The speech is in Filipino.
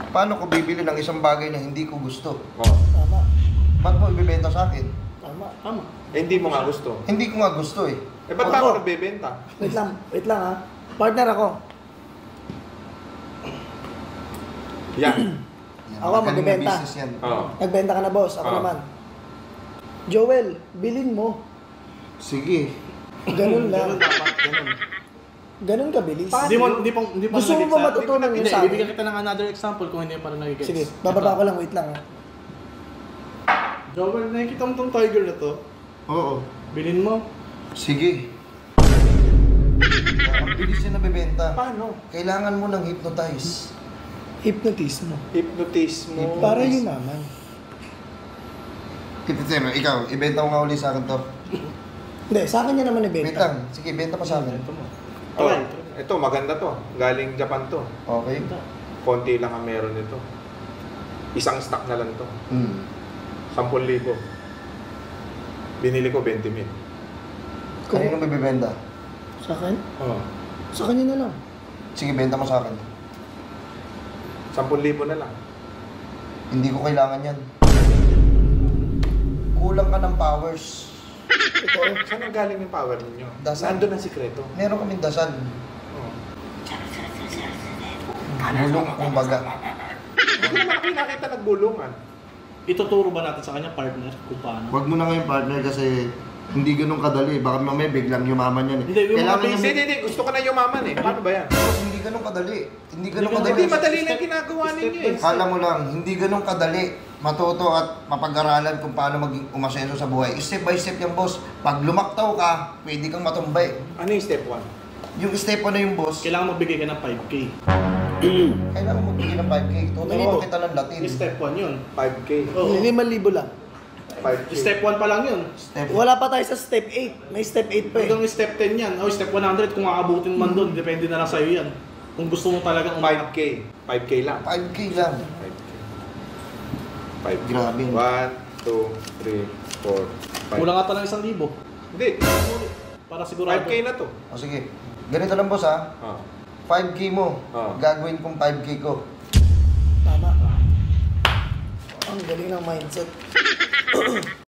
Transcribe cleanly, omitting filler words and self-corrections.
Paano ko bibili ng isang bagay na hindi ko gusto? Oh. Tama. Ba't mo ibibenta sa akin? Tama. Tama. Eh, hindi mo nga gusto. Hindi ko nga gusto eh. Eh, ba't pa ako nagbebenta? Wait lang ha. Partner ako. Yan. Yan, Ako, magaling na magbebenta. business yan. Oo. Nagbenta ka na, boss. Ako Ah. naman. Joel, bilin mo. Sige. Ganun Ganun lang. dapat, ganun. Ganun kabilis. Hindi pa Gusto mo ba matutunan Hindi, yun sa akin? bibigyan kita ng another example kung hindi pa rin nagigets. Sige, bababa ko lang. Wait lang ha. Joel, nakikita mo tong tiger na to? Oo. Bilhin mo. Sige. Ang bilis niya nabibenta. Paano? Kailangan mo ng hypnotize. Hypnotismo. Hypnotismo. Para yumaman. Hypnotism, ikaw, ibenta mo nga uli sa akin to. Hindi, sa akin niya naman Wait ibenta. lang. Sige, benta pa sa akin. Ito mo. Oh, Try. ito, maganda to. Galing Japan to. Okay. Konti lang ang meron nito. Isang stock na lang to. 10,000. Binili ko 20,000. Kanino may bibenta? Sa akin? Oh. Sa kanya na lang. Sige, benta mo sa akin. 10,000 na lang. Hindi ko kailangan yan. Kulang ka ng powers. Ito, saan ang galing yung power ninyo? Dasal. Nandun ang sikreto. Meron kaming dasal. Oh. Bulong, kumbaga. Hindi naman ako nakita nagbulungan. Ituturo ba natin sa kanya, partner, kung paano? Huwag mo na ngayon partner kasi hindi ganun kadali. Baka mamaya biglang yumaman yan eh. Hindi, yung mga Hindi, hindi. Gusto ko na yumaman eh. Paano ba yan? Boss, hindi ganun kadali. Hindi ganun kadali. Hindi, madali lang ginagawa ninyo eh. Kala mo lang, hindi ganun kadali matuto at mapag-aralan kung paano maging umasenso sa buhay. Step by step yan, boss. Pag lumaktaw ka, pwede kang matumbay. Ano yung step 1? Yung step 1 na yung boss, Kailangan magbigay ka ng 5K. kailangan mo magbigay ng 5K. Tuturuan kita ng Latin. Step 1 yun. 5K. Oo. 5,000 lang. 5K. Step 1 pa lang yun. Step Wala pa tayo sa step 8. May step 8 pa eh. Hanggang step 10 yan. O step 100 kung aabutin man doon. Depende na lang sa'yo yan. Kung gusto mo talagang 5K. 5K lang. 5K lang. 5K. 5K. Grabe. 1, 2, 3, 4, 5. Kulang nga pala 1,000. Hindi. Para sigurado. 5K na to. O sige, ganito lang boss ha. Oh. 5K mo, gagawin kong 5K ko. Tama. Ang galing ng mindset.